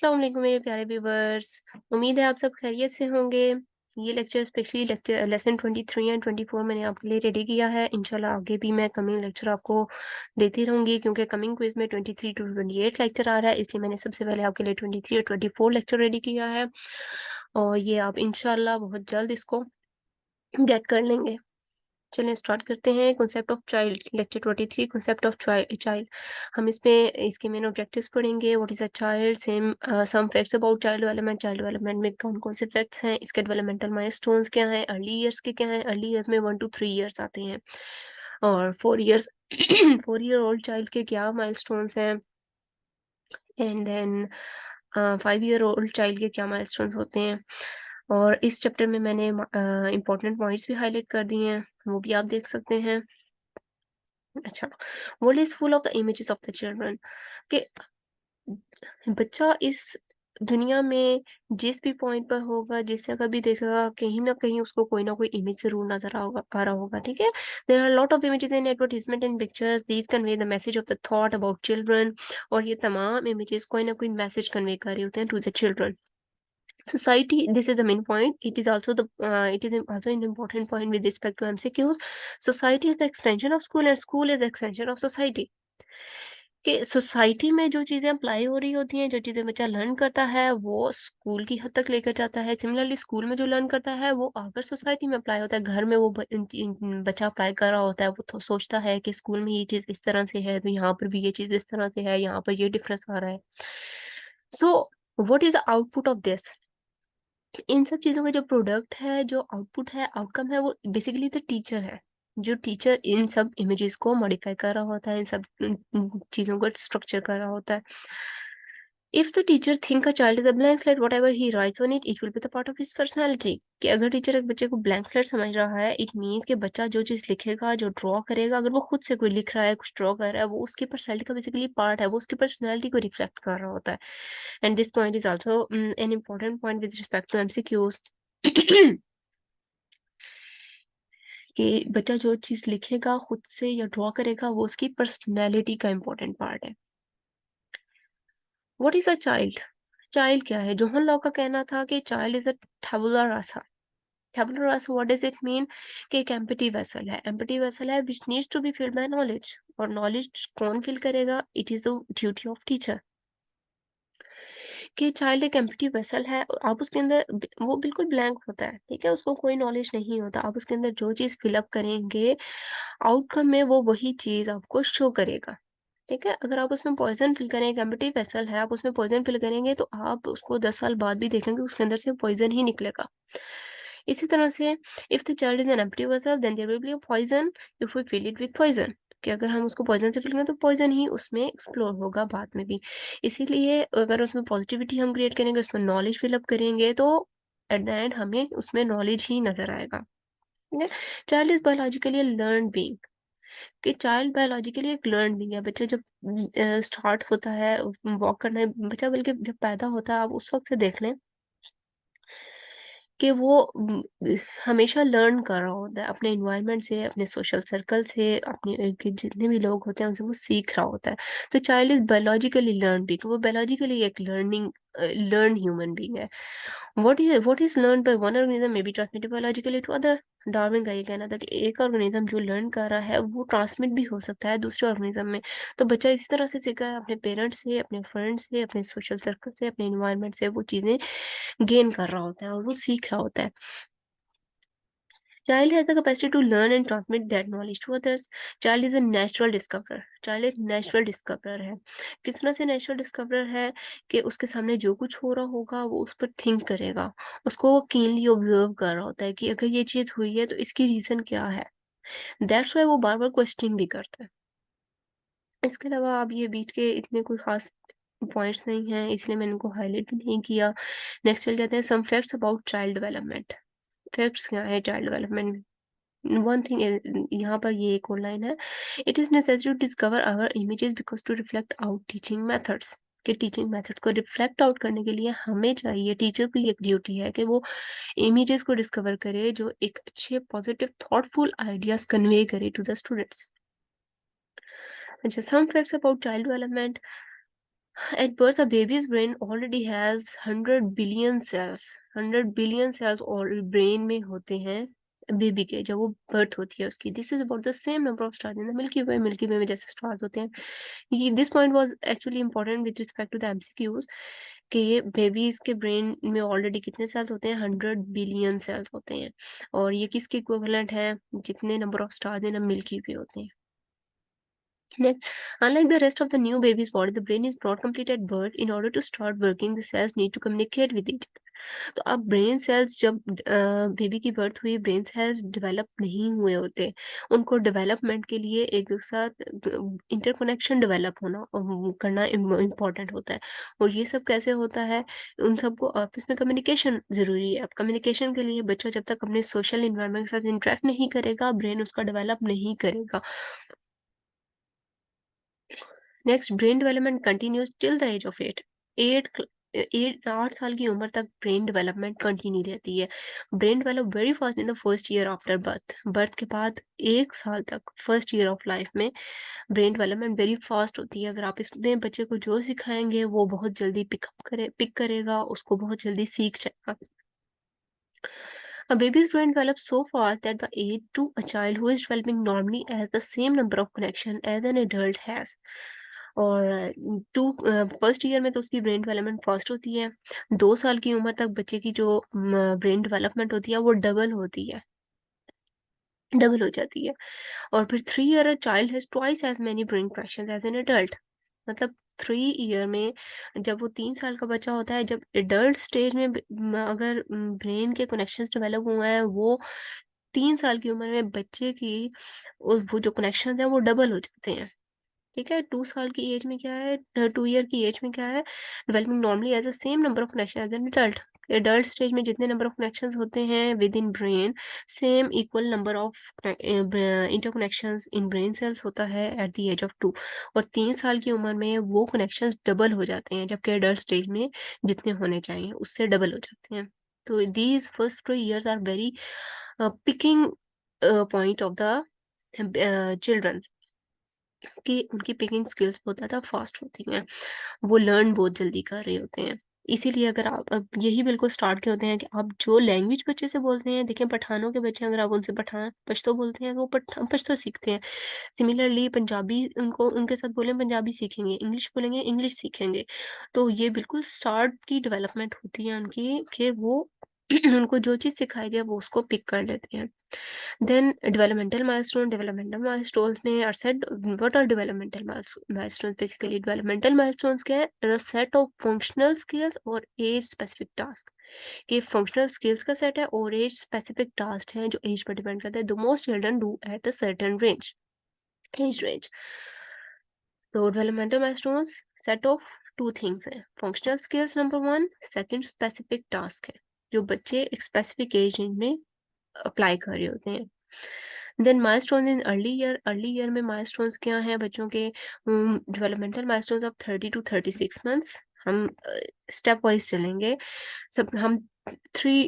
अस्सलाम वालेकुम मेरे प्यारे व्यूवर्स। उम्मीद है आप सब खैरियत से होंगे। ये lecture specially lecture lesson 23 and 24 मैंने आपके लिए रेडी किया है। इंशाल्लाह आगे भी मैं कमिंग लेक्चर आपको देती रहूंगी, क्योंकि कमिंग क्विज में 23 टू 28 लेक्चर आ रहा है, इसलिए मैंने सबसे पहले आपके लिए 23 और 24 लेक्चर रेडी किया है। और ये आप इंशाल्लाह बहुत जल्द इसको गेट कर लेंगे। चलिए स्टार्ट करते हैं। Concept of child lecture 23, concept of child. हम इसमें इसके मेन ऑब्जेक्टिव्स पढ़ेंगे। What is a child, same some facts about child development में कौन कौन से फैक्ट्स हैं, इसके डेवलपमेंटल माइलस्टोन्स क्या हैं, अर्ली ईयर्स के क्या हैं, अर्ली ईयर्स में 1 to 3 ईयर्स आते हैं, और 4 ईयर्स 4 ईयर ओल्ड चाइल्ड के क्या माइलस्टोन्स हैं, and then 5 year old child के क्या माइलस्टोन्स होते हैं। और इस चैप्टर में मैंने इंपॉर्टेंट पॉइंट्स भी हाईलाइट कर दिए हैं, वो भी आप देख सकते हैं। अच्छा, world is full of the images of the children. कि बच्चा इस दुनिया में जिस भी पॉइंट पर होगा, जिस जगह भी देखेगा, कहीं ना कहीं उसको कोई ना कोई इमेज जरूर नजर आ रहा होगा। ठीक है, there are lot of images in advertisement and pictures, these convey the message of the thought about children. और ये तमाम इमेजेस कोई ना कोई मैसेज कन्वे कर रहे होते हैं to the children. Society, this is the main point. It is also an important point with respect to MCQs. Society is the extension of school and school is the extension of society. कि society में जो चीज़ें apply हो रही होती हैं, जो चीज़ें बच्चा लर्न करता है, वो स्कूल की हद तक लेकर जाता है। सिमिलरली स्कूल में जो लर्न करता है, वो आकर सोसाइटी में अप्लाई होता है। घर में वो बच्चा अप्लाई कर रहा होता है, वो तो सोचता है कि स्कूल में ये चीज़ इस तरह से है, तो यहाँ पर भी ये चीज़ इस तरह से है, यहाँ पर ये डिफरेंस आ रहा है। So what is the output of this? इन सब चीज़ों का जो प्रोडक्ट है, जो आउटपुट है, आउटकम है, वो बेसिकली द टीचर है। जो टीचर इन सब इमेजेस को मॉडिफाई कर रहा होता है, इन सब चीज़ों को स्ट्रक्चर कर रहा होता है। If the teacher think a child is a blank slate, whatever he rights on it will be the part of his personality. कि अगर टीचर एक बच्चे को ब्लैंक स्लेट समझ रहा है, इट मीन्स कि बच्चा जो चीज़ लिखेगा, जो ड्रॉ करेगा, अगर वो खुद से कोई लिख रहा है, कुछ ड्रॉ कर रहा है, वो उसकी पर्सनालिटी का बेसिकली पार्ट है, वो उसकी पर्सनालिटी को रिफ्लेक्ट कर रहा होता है। And this point is also an important point with respect to MCQs. कि बच्चा जो चीज़ लिखेगा खुद से या ड्रॉ करेगा, वो उसकी पर्सनैलिटी का इम्पोर्टेंट पार्ट है। What is a child? Child क्या है? जोहन लॉ का कहना था कि child is a tabula rasa. Tabula rasa, what does it mean? कि एक एम्प्टी वेसल है, एम्प्टी वेसल है which needs to be filled by knowledge. और नॉलेज कौन फिल करेगा? It is the duty of teacher. कि चाइल्ड एक empty vessel है, आप उसके अंदर वो बिल्कुल ब्लैंक होता है, ठीक है, उसको कोई नॉलेज नहीं होता। आप उसके अंदर जो चीज़ फिलअप करेंगे, आउटकम में वो वही चीज़ आपको शो करेगा। ठीक है, अगर आप उसमें पॉइजन फिल करें, एक एम्प्टी वेसल है, आप उसमें पॉइजन फिल करेंगे, तो आप उसको 10 साल बाद भी देखेंगे, उसके अंदर से पॉइजन ही निकलेगा। इसी तरह से if the child is an empty vessel, then there will be a poison if we fill it with poison. कि अगर हम उसको पॉइजन से फिल करें, तो पॉइजन ही उसमें एक्सप्लोर होगा बाद में भी। इसीलिए अगर उसमें पॉजिटिविटी हम क्रिएट करेंगे, उसमें नॉलेज फिलअप करेंगे, तो एट द एंड हमें उसमें नॉलेज ही नजर आएगा। ठीक है, child is biologically learn being. कि चाइल्ड बायोलॉजिकली एक लर्न बीइंग है। बच्चा जब स्टार्ट होता है वॉक करना, बच्चा बल्कि जब पैदा होता है, आप उस वक्त से देख लें कि वो हमेशा लर्न कर रहा होता है अपने एनवायरनमेंट से, अपने सोशल सर्कल से, अपने के जितने भी लोग होते हैं उनसे वो सीख रहा होता है। तो child is biologically learn being, वो बायोलॉजिकली एक लर्न ह्यूमन बीइंग है। what is learned by one organism may be transmitted biologically to other। Darwin का ये कहना था कि एक ऑर्गेनिज्म जो लर्न कर रहा है, वो ट्रांसमिट भी हो सकता है दूसरे ऑर्गेनिज्म में। तो बच्चा इसी तरह से सीखा है, अपने पेरेंट्स से, अपने फ्रेंड्स से, अपने सोशल सर्कल से, अपने एनवायरनमेंट से वो चीजें गेन कर रहा होता है और वो सीख रहा होता है। Child has the capacity to learn and transmit that knowledge to others. Child is a natural discoverer. Child एक natural discoverer है। किस तरह से natural discoverer है? कि उसके सामने जो कुछ हो रहा होगा, वो उस पर think करेगा। उसको वो keenly observe कर रहा होता है कि अगर ये चीज हुई है, तो इसकी reason क्या है। That's why वो बार बार questioning भी करता है। इसके अलावा अब ये बीच के इतने कोई खास पॉइंट्स नहीं हैं, इसलिए मैंने इनको हाईलाइट भी नहीं किया। नेक्स्ट चल जाते हैं, some facts about child development. Facts क्या है चाइल्ड डेवलपमेंट? वन थिंग यहाँ पर ये एक और लाइन है, it is necessary to discover our images because to reflect out teaching methods. कि टीचिंग मेथड्स को रिफ्लेक्ट आउट करने के लिए हमें चाहिए, टीचर की एक ड्यूटी है कि वो इमेजेस को डिस्कवर करे जो एक अच्छे पॉजिटिव थॉटफुल आइडियाज कन्वे करे टू द स्टूडेंट्स। अच्छा, some facts about child development. At birth, a baby's brain already has 100 billion cells. 100 billion cells और ब्रेन में होते हैं बेबी के, जब वो बर्थ होती है उसकी. This is about the same number of stars in the Milky Way. Milky Way में जैसे स्टार्स होते हैं. ये this point was actually important with respect to the MCQs कि ये बेबीज के ब्रेन में ऑलरेडी कितने सेल्स होते हैं. 100 बिलियन सेल्स होते हैं. और ये किसके इक्विवेलेंट है, जितने number of stars in Milky Way होते हैं. Next, unlike the rest of the new baby's body, the brain is not complete at birth. In order to start working, the cells need to communicate with each other. तो अब brain cells जब baby की birth हुई, brain cells develop नहीं हुए होते. उनको development के लिए एक साथ इंटरकनेक्शन डेवलप होना करना इम्पोर्टेंट होता है. और ये सब कैसे होता है, उन सबको आपस में कम्युनिकेशन जरूरी है. अब कम्युनिकेशन के लिए बच्चा जब तक अपने सोशल इन्वायरमेंट के साथ इंटरेक्ट नहीं करेगा, ब्रेन उसका डेवलप नहीं करेगा. Next, brain development continues till the age of 8. 8 साल की उम्र तक ब्रेन डेवलपमेंट कंटिन्यू रहती है. Brain develop very fast in the first year after birth. Birth के बाद 1 साल तक, फर्स्ट ईयर ऑफ लाइफ में ब्रेन डेवलपमेंट वेरी फास्ट होती है. अगर आप इसमें बच्चे को जो सिखाएंगे वो बहुत जल्दी पिक करेगा, उसको बहुत जल्दी सीख जाएगा. A baby's brain develops so fast that the age to a child who is developing normally has the same number of connection as an adult has. और फर्स्ट ईयर में तो उसकी ब्रेन डेवलपमेंट फास्ट होती है. 2 साल की उम्र तक बच्चे की जो ब्रेन डेवलपमेंट होती है वो डबल होती है, डबल हो जाती है. और फिर 3 year child has twice as many brain connection as an adult. मतलब 3 ईयर में, जब वो 3 साल का बच्चा होता है, जब एडल्ट स्टेज में अगर ब्रेन के कनेक्शंस डेवलप हुए हैं, वो 3 साल की उम्र में बच्चे की वो जो कनेक्शन है वो डबल हो जाते हैं. ठीक है. 2 साल की एज में क्या है, 2 ईयर की एज में क्या है, developing normally as the same number of connection as an adult. Adult stage में जितने नंबर ऑफ कनेक्शंस होते हैं within brain, same equal number of interconnections in brain cells होता है एट द एज ऑफ 2. और 3 साल की उम्र में वो कनेक्शंस डबल हो जाते हैं, जबकि एडल्ट स्टेज में जितने होने चाहिए उससे डबल हो जाते हैं. तो these first 3 years are very picking point of the children, कि उनकी पिकिंग स्किल्स बहुत ज़्यादा फास्ट होती हैं. वो लर्न बहुत जल्दी कर रहे होते हैं. इसीलिए अगर आप अब यही बिल्कुल स्टार्ट के होते हैं कि आप जो लैंग्वेज बच्चे से बोलते हैं, देखिए पठानों के बच्चे अगर आप उनसे पश्तो बोलते हैं तो वो पश्तो सीखते हैं. सिमिलरली पंजाबी उनको उनके साथ बोलें पंजाबी सीखेंगे, इंग्लिश बोलेंगे इंग्लिश सीखेंगे. तो ये बिल्कुल स्टार्ट की डेवलपमेंट होती है उनकी, कि वो उनको जो चीज़ सिखाई जाए वो उसको पिक कर लेते हैं. Then developmental milestones में are set. What are developmental milestones? Basically, developmental milestones क्या है? A set of functional skills और age specific task. ये functional skills का set है और age specific task है जो age पर depend करता है. The most children do at a certain age range. तो developmental milestones set of 2 things है. Functional skills number 1, second specific task है जो बच्चे एक specific age range में अप्लाई कर रहे होते हैं. Then milestone in early year में माइलस्टोन्स क्या हैं बच्चों के, developmental milestones of 30 to 36 months. हम स्टेप वाइज चलेंगे. सब हम 3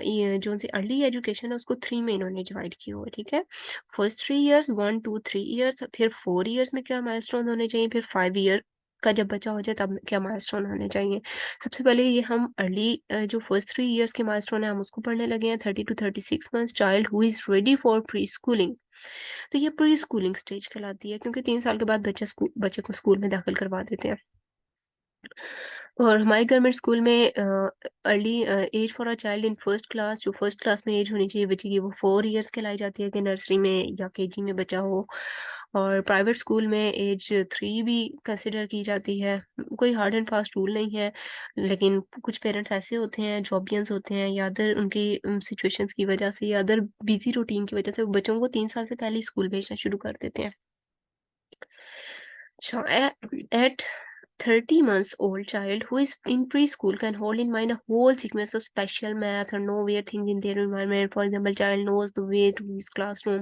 ये जो सी अर्ली एजुकेशन है उसको 3 में इन्होंने डिवाइड किया हुआ है. ठीक है. फर्स्ट 3 ईयर्स, 1 2 3 ईयर्स, फिर 4 ईयर्स में क्या माइलस्टोन होने चाहिए, फिर 5 ईयर का जब बच्चा हो जाए तब क्या माइलस्टोन होने चाहिए. सबसे पहले ये हम अर्ली जो फर्स्ट 3 ईयर्स के माइलस्टोन है हम उसको पढ़ने लगे हैं. 30 to 36 months, child who is ready for pre schooling. तो ये प्री स्कूलिंग स्टेज कहलाती है, क्योंकि 3 साल के बाद बच्चे को स्कूल में दाखिल करवा देते हैं. और हमारे गवर्नमेंट स्कूल में early age for a child in first class, जो फर्स्ट क्लास में एज होनी चाहिए बच्चे की, वो 4 ईयर्स कहलाई जाती है कि नर्सरी में या केजी में बच्चा हो. और प्राइवेट स्कूल में एज 3 भी कंसिडर की जाती है. कोई हार्ड एंड फास्ट रूल नहीं है, लेकिन कुछ पेरेंट्स ऐसे होते हैं, जॉबियंस होते हैं, या अदर उनकी सिचुएशंस की वजह से या अदर बिजी रूटीन की वजह से वो बच्चों को 3 साल से पहले ही स्कूल भेजना शुरू कर देते हैं. At 30 months old child who is in preschool can hold in mind a whole sequence of special math or nowhere things in their environment. For example, child knows the way to his classroom.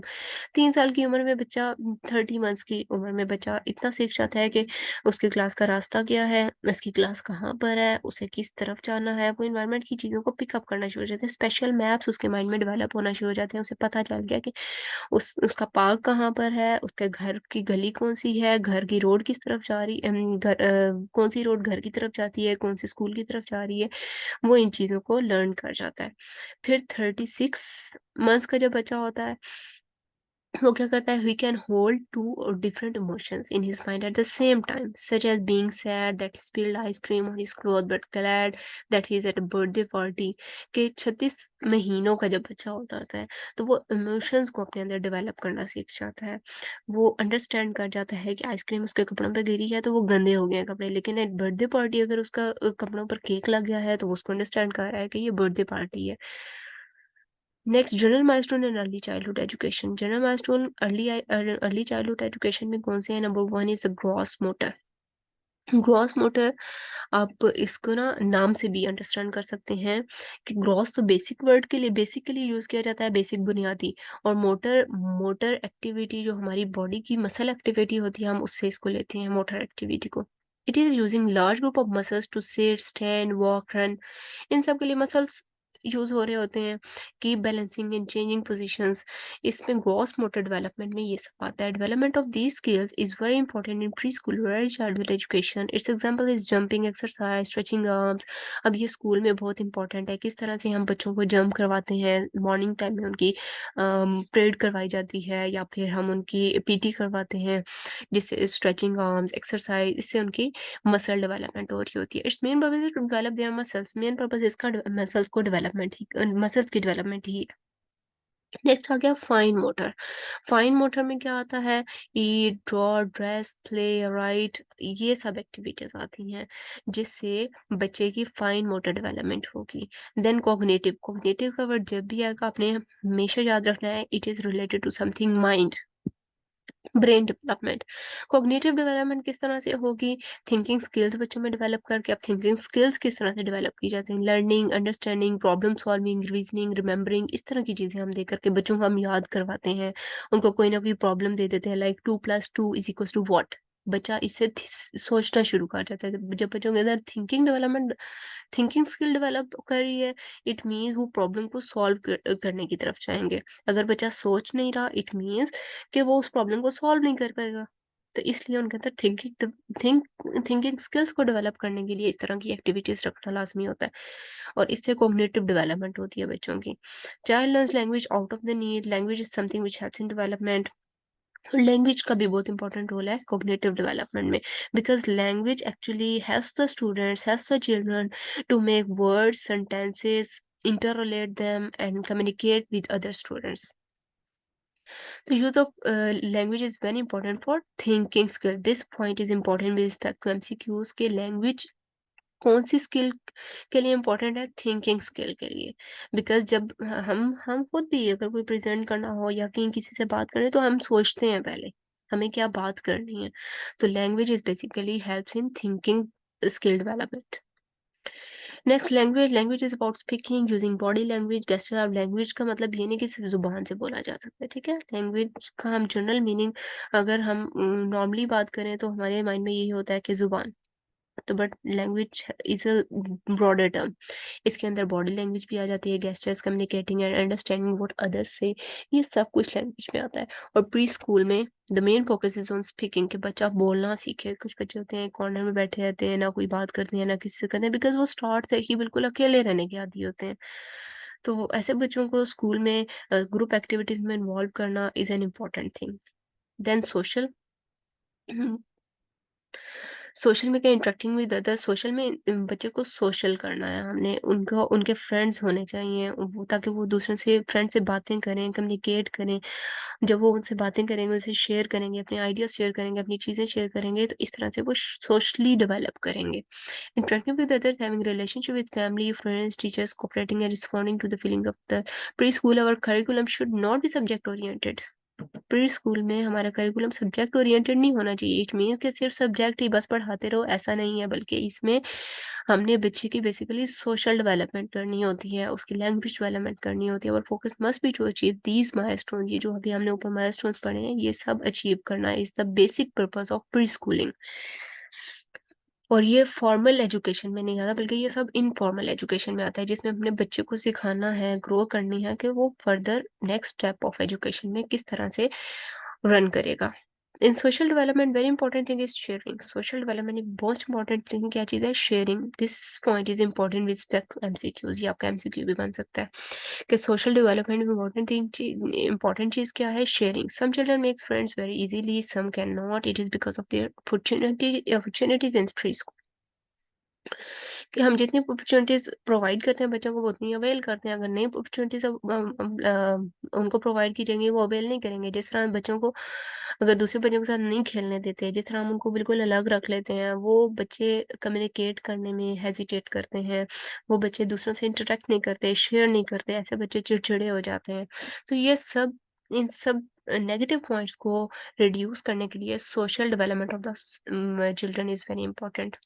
3 साल की उम्र में बच्चा, 30 months की उम्र में बच्चा इतना सीख जाता है कि उसकी क्लास का रास्ता क्या है, उसकी क्लास कहाँ पर है, उसे किस तरफ जाना है. वो इन्वायरमेंट की चीज़ों को पिकअप करना शुरू हो जाते हैं. स्पेशल मैप्स उसके माइंड में डेवलप होना शुरू हो जाते हैं. उसे पता चल गया कि उसका पार्क कहाँ पर है, उसके घर की गली कौन सी है, घर की रोड किस तरफ जा रही, कौन सी रोड घर की तरफ जाती है, कौन सी स्कूल की तरफ जा रही है, वो इन चीज़ों को लर्न कर जाता है। फिर 36 मंथ्स का जब बच्चा होता है, वो क्या करता है, he can hold two different emotions in his mind at the same time, such as being sad that spilled ice cream on his cloth but glad that he is at a birthday party. के 36 महीनों का जब बच्चा होता है, तो वो emotions को अपने अंदर डेवलप करना सीख जाता है। वो अंडरस्टैंड कर जाता है कि आइसक्रीम उसके कपड़ों पर गिरी है तो वो गंदे हो गए हैं कपड़े, लेकिन एट बर्थडे पार्टी अगर उसका कपड़ों पर केक लग गया है तो वो उसको अंडरस्टैंड कर रहा है कि ये बर्थडे पार्टी है। Next, general milestone in early childhood education. General milestone early childhood education में कौन से हैं? Number 1 is gross motor. Gross motor, आप इसको ना नाम से भी अंडरस्टैंड कर सकते हैं कि ग्रॉस तो बेसिक वर्ड के लिए बेसिकली यूज किया जाता है, बेसिक बुनियादी। और मोटर, मोटर एक्टिविटी जो हमारी बॉडी की मसल एक्टिविटी होती है, हम उससे इसको लेते हैं मोटर एक्टिविटी को। It is using large group of muscles to sit, stand, walk, run. इन सब के लिए मसल्स यूज हो रहे होते हैं कि बैलेंसिंग एंड चेंजिंग पोजीशंस। इसमें ग्रॉस मोटर डेवलपमेंट में ये सब आता है। Development of these skills is very important in pre school early childhood education. It's example is jumping exercise, stretching arms. अब ये स्कूल में बहुत इंपॉर्टेंट है, किस तरह से हम बच्चों को जंप करवाते हैं, मॉर्निंग टाइम में उनकी परेड करवाई जाती है, या फिर हम उनकी पीटी करवाते हैं, जिससे स्ट्रेचिंग आर्म्स एक्सरसाइज, इससे उनकी मसल डेवलपमेंट हो रही होती है। It's main purpose is to develop their muscles. Main purpose इसका मसल्स को डेवलपमेंट ही, मसल्स की डेवलपमेंट ही है। नेक्स्ट आ गया फाइन मोटर। फाइन मोटर में क्या आता है? Eat, draw, dress, play, write, ये सब एक्टिविटीज आती हैं जिससे बच्चे की फाइन मोटर डेवलपमेंट होगी। Then cognitive. कॉग्निटिव का वर्ड जब भी आएगा आपने हमेशा याद रखना है, it is related to something mind, brain development. Cognitive development किस तरह से होगी? थिंकिंग स्किल्स बच्चों में डेवलप करके। अब थिंकिंग स्किल्स किस तरह से डेवलप की जाती हैं? Learning, understanding, problem solving, reasoning, remembering, इस तरह की चीजें हम दे करके बच्चों को हम याद करवाते हैं। उनको कोई ना कोई प्रॉब्लम दे देते हैं, लाइक 2 + 2 = वॉट। बच्चा इससे सोचना शुरू कर जाता है। जब बच्चों के अंदर thinking development, thinking skill develop कर रही है, इट मीन्स वो प्रॉब्लम को सॉल्व करने की तरफ जाएंगे। अगर बच्चा सोच नहीं रहा, इट मीन्स कि वो उस प्रॉब्लम को सॉल्व नहीं कर पाएगा। तो इसलिए उनके अंदर थिंकिंग स्किल्स को डेवलप करने के लिए इस तरह की एक्टिविटीज रखना लाजमी होता है, और इससे कॉग्निटिव डेवलपमेंट होती है बच्चों की। Child learns language out of the need. Language is something which helps in development. Language का भी बहुत इंपॉर्टेंट रोल है कॉग्निटिव डेवलपमेंट में, because language actually helps the students, helps the children to make words, sentences, interrelate them and communicate with other students. The use of language is very important for thinking skill. This point is important with respect to MCQs के language कौन सी skill के लिए important है? Thinking skill के लिए। Because जब हम खुद भी अगर कोई प्रेजेंट करना हो या कहीं किसी से बात करें तो हम सोचते हैं पहले हमें क्या बात करनी है। तो language is basically helps in thinking skill development. Next, language. Language is about speaking using body language. Gesture of language का मतलब ये नहीं कि सिर्फ जुबान से बोला जा सकता है, ठीक है। लैंग्वेज का हम जनरल मीनिंग अगर हम नॉर्मली बात करें तो हमारे माइंड में यही होता है कि जुबान। तो but language is a broader term. इसके अंदर बॉडी लैंग्वेज भी आ जाती है, gestures, communicating and understanding what others से, ये सब कुछ लैंग्वेज में आता है। और प्री स्कूल में the main focus is on speaking, कि बच्चा बोलना सीखे। कुछ बच्चे होते हैं कॉर्नर में बैठे रहते हैं, ना कोई बात करते हैं ना किसी से करते हैं, बिकॉज वो स्टार्ट से ही बिल्कुल अकेले रहने के आदी होते हैं। तो ऐसे बच्चों को स्कूल में ग्रुप एक्टिविटीज में इन्वॉल्व करना is an important thing. Then social. Social में क्या, इंटरेक्टिंग विद अदर। सोशल में बच्चे को सोशल करना है हमने, उनको उनके फ्रेंड्स होने चाहिए वो, ताकि वो दूसरों से फ्रेंड से बातें करें, कम्युनिकेट करें। जब वो उनसे बातें करेंगे, उनसे शेयर करेंगे, अपने आइडियाज शेयर करेंगे, अपनी चीजें शेयर करेंगे, तो इस तरह से वो सोशली डेवलप करेंगे। Interacting with others, having relationship with family, friends, teachers, cooperating and responding to the feeling of the preschool. Our curriculum should not be subject oriented. Preschool में हमारा curriculum subject oriented नहीं होना चाहिए। It means कि सिर्फ subject ही बस पढ़ाते रहो, ऐसा नहीं है, बल्कि इसमें हमने बच्चे की बेसिकली सोशल डेवलपमेंट करनी होती है, उसकी लैंग्वेज डेवलपमेंट करनी होती है। और focus must be to achieve these milestone. ये जो अभी हमने ऊपर माइलस्टोन्स पढ़े हैं, ये सब अचीव करना is the basic purpose of pre schooling. और ये फॉर्मल एजुकेशन में नहीं आता, बल्कि ये सब इनफॉर्मल एजुकेशन में आता है, जिसमें अपने बच्चे को सिखाना है, ग्रो करनी है कि वो further next step of education में किस तरह से रन करेगा। In social development very important thing is sharing. Social development एक मोस्ट इंपॉर्टेंट थिंग क्या चीज़ है? Sharing. This point is important with respect to MCQs. ये आपका एमसीक्यू भी बन सकता है कि सोशल डेवलपमेंट में इंपॉर्टेंट थिंग, इंपॉर्टेंट चीज़ क्या है? Sharing. Some children makes friends very easily, some can not. It is because of their opportunities in pre school. कि हम जितनी अपॉर्चुनिटीज़ प्रोवाइड करते हैं बच्चों को, वो उतनी अवेल करते हैं। अगर नई अपॉर्चुनिटीज़ उनको प्रोवाइड की जाएँगी, वो अवेल नहीं करेंगे। जिस तरह बच्चों को अगर दूसरे बच्चों के साथ नहीं खेलने देते, जिस तरह हम उनको बिल्कुल अलग रख लेते हैं, वो बच्चे कम्युनिकेट करने में हेजिटेट करते हैं। वो बच्चे दूसरों से इंटरैक्ट नहीं करते, शेयर नहीं करते, ऐसे बच्चे चिड़चिड़े हो जाते हैं। तो ये सब इन सब नेगेटिव पॉइंट्स को रिड्यूस करने के लिए social development of the children is very important.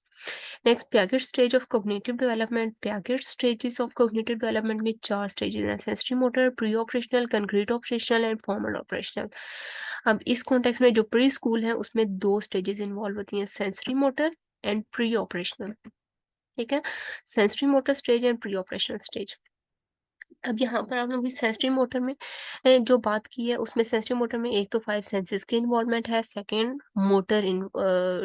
Next, Piaget stage of cognitive development. Piaget stages of cognitive development में 4 स्टेजेस हैं: sensory motor, pre operational, concrete operational and formal operational. अब इस context में जो pre school है उसमें 2 stages involve होती हैं: sensory motor and pre operational. ठीक है, sensory motor stage and pre operational stage. अब यहाँ पर आप लोग की सेंसरी मोटर में जो बात की है उसमें सेंसरी मोटर में एक तो 5 सेंसेस की इन्वॉल्वमेंट है, सेकंड मोटर इन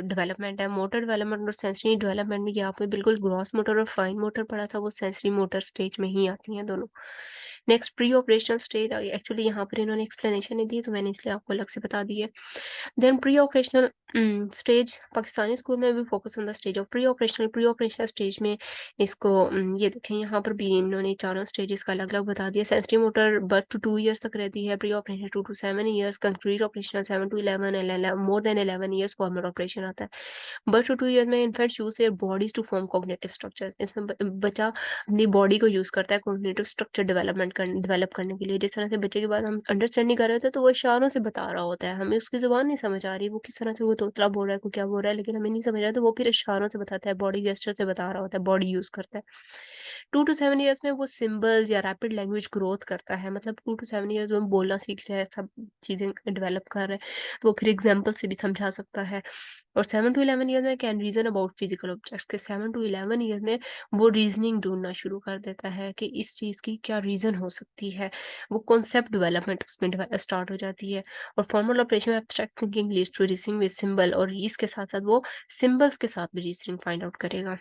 डेवलपमेंट है। मोटर डेवलपमेंट और सेंसरी डेवलपमेंट में ये आपने बिल्कुल ग्रॉस मोटर और फाइन मोटर पढ़ा था, वो सेंसरी मोटर स्टेज में ही आती हैं दोनों। Next, pre operational stage. Actually यहाँ पर इन्होंने एक्सप्लेनेशन नहीं दी तो मैंने इसलिए आपको अलग से बता दी है। Then preoperational stage. Pakistani school में भी focus on the stage of preoperational. Preoperational stage में इसको ये देखें यहाँ पर भी इन्होंने चारों स्टेजेस का अलग-अलग बता दिया। Sensory motor birth to 2 years तक रहती है, pre operational 2 to 7 years, concrete operational 7 to 11 more than 11 years formal operation आता है। बर्थ टू 2 ईयर में infants use their bodies to form cognitive structure. इसमें बच्चा अपनी बॉडी को यूज करता है कॉग्निटिव स्ट्रक्चर डेवलप करने के लिए। जिस तरह से बच्चे की बात हम अंडरस्टैंड नहीं कर रहे होते तो वो इशारों से बता रहा होता है, हमें उसकी जुबान नहीं समझ आ रही, वो किस तरह से वो तोतला बोल रहा है, को क्या बोल रहा है, लेकिन हमें नहीं समझ आ रहा, तो वो फिर इशारों से बताता है, बॉडी गेस्चर से बता रहा होता है, बॉडी यूज करता है। 2 to 7 ईयर्स में वो सिंबल्स या रैपिड लैंग्वेज ग्रोथ करता है, मतलब 2 to 7 ईयर्स में बोलना सीख रहा है, सब चीजें डेवलप कर रहे हैं, तो वो फिर एग्जाम्पल से भी समझा सकता है। और 7 to 11 ईयर में can reason about physical objects के 7 to 11 ईयर में वो रीजनिंग ढूंढना शुरू कर देता है कि इस चीज की क्या रीजन हो सकती है, वो कॉन्सेप्ट डेवलपमेंट उसमें स्टार्ट हो जाती है। और फॉर्मल ऑपरेशन में abstract thinking leads to reasoning with symbol, और इसके साथ साथ वो सिंबल्स के साथ भी रीजनिंग फाइंड आउट करेगा।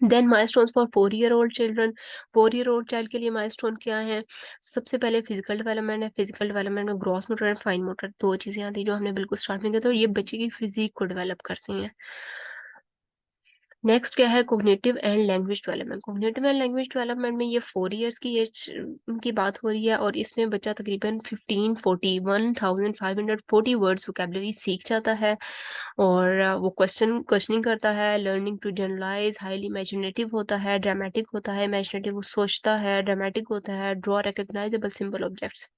Then milestones for 4 year old children. 4 year old child के लिए माइलस्टोन क्या है? सबसे पहले फिजिकल डेवलपमेंट है। फिजिकल डेवलपमेंट में gross motor and fine motor, दो चीजें आती हैं जो हमने बिल्कुल स्टार्ट में किया था, और ये बच्चे की फिजिक को डेवलप करती हैं। नेक्स्ट क्या है? Cognitive and language development. Cognitive and language development में ये 4 ईयर्स की एज की बात हो रही है, और इसमें बच्चा तकरीबन 1540 वर्ड्स वोकेबलरी सीख जाता है। और वो क्वेश्चनिंग करता है, learning to generalize, highly imaginative होता है, ड्रामेटिक होता है, इमेजिनेटिव वो सोचता है, ड्रामेटिक होता है, ड्रॉ रिकग्नाइजेबल सिंपल ऑब्जेक्ट्स,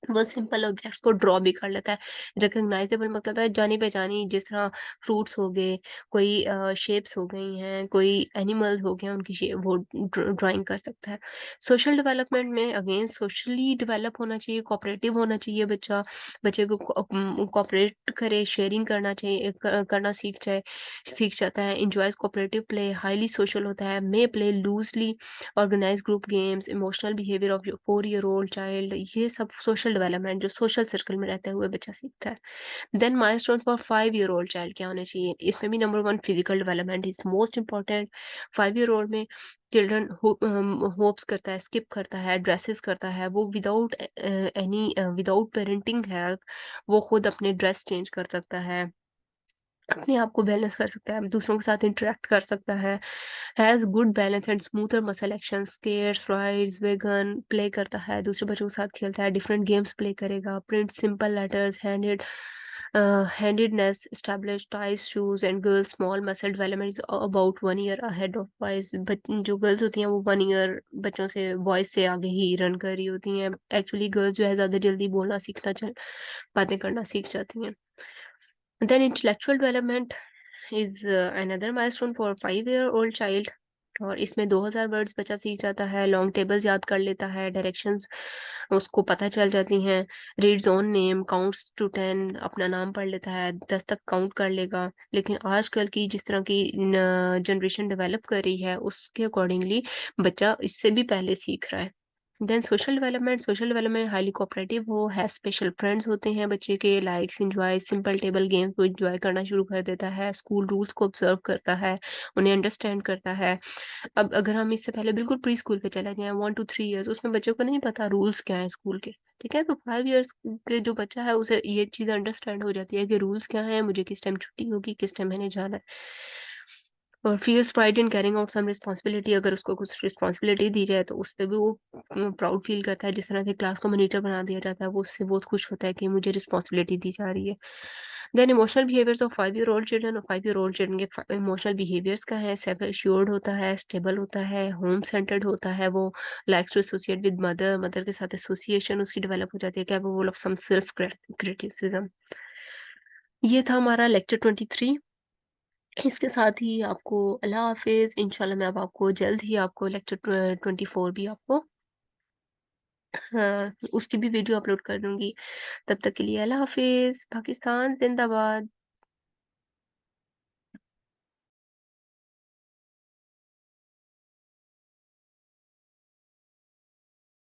वो सिंपल ऑब्जेक्ट्स को ड्रॉ भी कर लेता है। रिकॉग्नाइजेबल मतलब है जानी पहचानी, जिस तरह फ्रूट्स हो गए, कोई शेप्स हो गई हैं, कोई एनिमल्स हो गए, उनकी शेप वो ड्राइंग कर सकता है। सोशल डेवलपमेंट में अगेन सोशली डेवलप होना चाहिए, कोऑपरेटिव होना चाहिए बच्चा, बच्चे को कोऑपरेट करे, शेयरिंग करना चाहिए, करना सीख जाता है। Enjoys cooperative play, highly social होता है, may play loosely, organize group games, emotional behaviour of your 4 year old child, ये सब सोशल डेवलपमेंट जो सोशल सर्कल में रहते हुए बच्चा सीखता है। Then milestone for 5 year old child क्या होने चाहिए? इसमें भी number 1 physical development is most important. 5 year old में चिल्ड्रन होप्स करता है, स्किप करता है, ड्रेसेस करता है, वो विदाउट पेरेंटिंग हेल्प वो खुद अपने ड्रेस चेंज कर सकता है, अपने आप को बैलेंस कर सकता है, दूसरों के साथ इंटरेक्ट कर सकता है, has good balance and smoother muscle action, skates, rides, wagon, play करता है, दूसरे बच्चों के साथ खेलता है, डिफरेंट गेम्स प्ले करेगा, print simple letters, handedness, established ties, shoes and girls small muscle development is about 1 year ahead of boys। जो गर्ल्स होती हैं वो 1 ईयर बच्चों से, बॉयज से आगे ही रन कर रही होती हैं। एक्चुअली गर्ल्स जो है ज्यादा जल्दी बोलना सीखना चल बातें करना सीख जाती हैं। Then intellectual development is another milestone for 5 year old child, और इसमें 2000 वर्ड्स बच्चा सीख जाता है, लॉन्ग टेबल्स याद कर लेता है, डायरेक्शंस उसको पता चल जाती हैं, reads own name, counts to 10, अपना नाम पढ़ लेता है, 10 तक काउंट कर लेगा। लेकिन आजकल की जिस तरह की जनरेशन डेवलप कर रही है उसके अकॉर्डिंगली बच्चा इससे भी पहले सीख रहा है। Then social development highly cooperative हो, हैज़ स्पेशल फ्रेंड्स होते हैं बच्चे के, likes enjoy simple table games को एन्जॉय करना शुरू कर देता है, स्कूल रूल्स को ऑब्जर्व करता है, उन्हें अंडरस्टैंड करता है। अब अगर हम इससे पहले बिल्कुल प्री-स्कूल पे चले जाएँ 1 टू 3 इयर्स, उसमें बच्चों को नहीं पता रूल्स क्या हैं स्कूल के, ठीक है? तो 5 इयर्स के जो बच्चा है उसे ये चीज़ अंडरस्टैंड हो जाती है कि रूल्स क्या हैं, मुझे किस टाइम छुट्टी होगी, किस टाइम मैंने जाना है। और feels pride in carrying out some responsibility, अगर उसको कुछ रिस्पॉन्सिबिलिटी दी जाए तो उस पे भी वो प्राउड फील करता है। जिस तरह से क्लास को मॉनिटर बना दिया जाता है, वो उससे बहुत खुश होता है कि मुझे रिस्पॉन्सिबिलिटी दी जा रही है। Then emotional behaviours of 5 year old children, और 5 ईयर ओल्ड चिल्ड्रन के इमोशनल बिहेवियर्स का है, सेल्फ एश्योर्ड होता है, स्टेबल होता है, होम सेंटर्ड होता है, वो likes to associate with mother, mother के साथ एसोसिएशन उसकी डेवलप हो जाती है, capable of some self criticism. ये था हमारा लेक्चर 23। इसके साथ ही आपको अल्लाह हाफ़िज़। इंशाल्लाह मैं अब आपको जल्द ही आपको लेक्चर 24 भी आपको उसकी भी वीडियो अपलोड कर दूँगी। तब तक के लिए अल्लाह हाफ़िज़। पाकिस्तान ज़िंदाबाद।